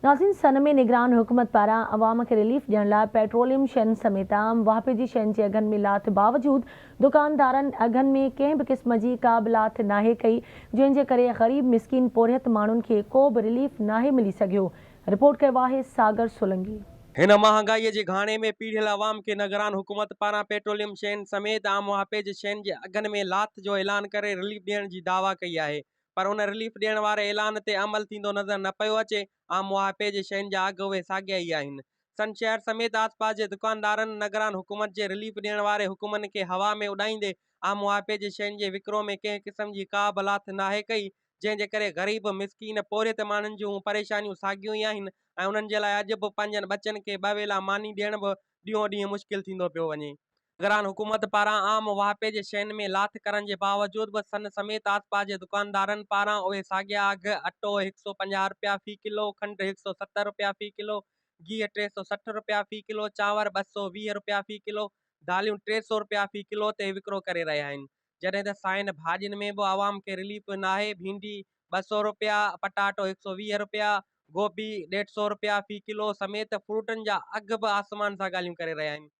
नाज़रीन, सन में निगरान हुकूमत पारां अवाम के रिलीफ ॾियण लाइ पेट्रोलियम शयुनि समेत आम वाहिपे जी शयुनि जे अघनि में लाथ बावजूद दुकानदारनि अघनि में कंहिं बि क़िस्म जी का बि लाथ नाहे कई, जंहिंजे करे ग़रीब मिसकीन पोरियत माण्हुनि खे को बि रिलीफ नाहे मिली सघियो। रिपोर्ट कयो आहे सागर सोलंकी। हिन महांगाई जे घाणे में पीढ़ियल अवाम के निगरान हुकूमत पारां पेट्रोलियम शयुनि समेत आम वाहिपे जी शयुनि जे अघनि में लाथ जो ऐलान करे रिलीफ ॾियण जी दावा कई आहे, पर उन रिलीफ ॾियण वारे ऐलान ते अमल थींदो नज़र न पियो अचे। आम वाहिपे जे शयुनि जा अघ उहे साॻिया ई आहिनि। सन शहर समेत आसपास जे दुकानदारनि निगरान हुकूमत जे रिलीफ ॾियण वारे हुकुमनि खे हवा में उॾाईंदे आम वाहिपे जे शयुनि जे विकिरो में कंहिं क़िस्म जी का बि लाथ नाहे कई, जंहिंजे करे ग़रीब मिसकीन पोरियत माण्हुनि जूं परेशानियूं साॻियूं ई आहिनि ऐं उन्हनि जे लाइ अॼु बि पंहिंजनि बचनि खे ॿ वेला मानी ॾियण बि ॾींहों ॾींहुं मुश्किल थींदो पियो वञे। निगरान हुकूमत पारां आम वाहिपे जे शयुनि में लाथ करण जे बावजूद बि सन समेत आसपास जे दुकानदारनि पारां उहे साॻिया अघ अटो 150 रुपया फ़ी किलो, खंडु 170 रुपया फ़ी किलो, गिह 360 रुपया फ़ी किलो, चांवर 220 रुपया फ़ी किलो, दालियूं 300 रुपया फ़ी किलो ते विकिरो करे रहिया आहिनि। जॾहिं त साइन भाॼियुनि में बि आवाम खे रिलीफ नाहे। भिंडी 200 रुपया, पटाटो 120 रुपया, गोभी 150 रुपया फ़ी किलो समेत फ्रूटनि जा अघ बि आसमान सां ॻाल्हियूं करे रहिया आहिनि।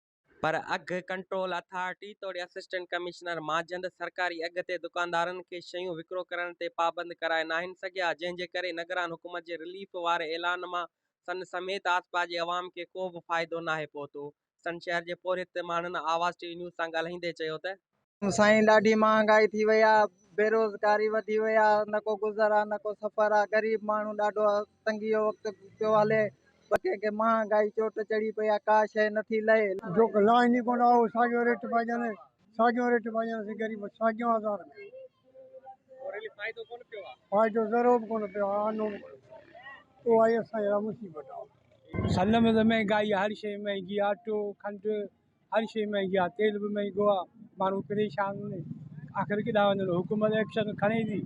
पर अघ कंट्रोल अथॉरिटी तोड़े असिस्टेंट कमिश्नर माजंद सरकारी अघ ते दुकानदारनि खे शयूं विकिरो करण ते पाबंद कराए नाहिनि सघिया, जंहिंजे करे निगरान हुकूमत जे रिलीफ वारे ऐलान मां सन समेत आसपास जे अवाम खे को बि फ़ाइदो नाहे पहुतो। सन शहर जे पोरियत माण्हुनि आवाज़ टीवी न्यूज़ सां ॻाल्हाईंदे चयो त साईं ॾाढी महांगाई थी वई आहे, बेरोज़गारी वधी वई आहे, न को गुज़र आहे न को सफ़र आहे। ग़रीब माण्हू ॾाढो तंगी जो वक़्तु पियो हले, कंहिंखे महांगाई चोट चढ़ी पई आहे, का शइ नथी लहे। जो लाइन ही कोन आहे साॻियो रेट पाइजनि, साॻियो रेट पाइजनि, ग़रीब साॻियो हज़ार फ़ाइदो कोन पियो आहे। फ़ाइदो ज़रो बि कोन पियो आहे। आनो उहा ई असांजी मुसीबत आहे। सन में त महांगाई, हर शइ महांगी आहे, अटो खंडु हर शइ महांगी आहे, तेल बि महांगो आहे, माण्हू परेशान आहिनि। आख़िर केॾा वञनि, हुकूमत एक्शन खणे थी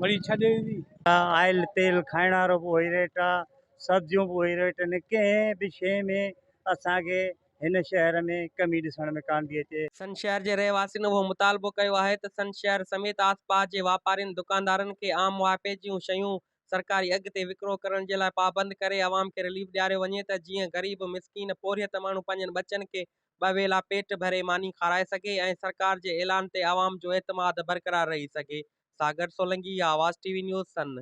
वरी छॾे थी। आयल तेल खाइण वारो बि उहो ई रेट आहे, सब्जियूं बि उहो ई रेट आहिनि, कंहिं बि शइ में असांखे हिन शहर में कमी ॾिसण में कान थी अचे। सन शहर जे रहवासियुनि उहो मुतालबो कयो आहे त सन शहर समेत आसपास जे वापारियुनि दुकानदारनि खे आम वाहिपे जूं शयूं सरकारी अघ ते विकिरो करण जे लाइ पाबंद करे अवाम खे रिलीफ ॾियारियो वञे त जीअं ग़रीब मिसकीन पोरियत माण्हू पंहिंजनि बचनि खे ॿ वेला पेट भरे मानी खाराए सघे ऐं सरकार जे ऐलान ते अवाम जो एतमाद बरक़रार रही सघे। सागर सोलंकी, आवाज़ टीवी न्यूज़ सन।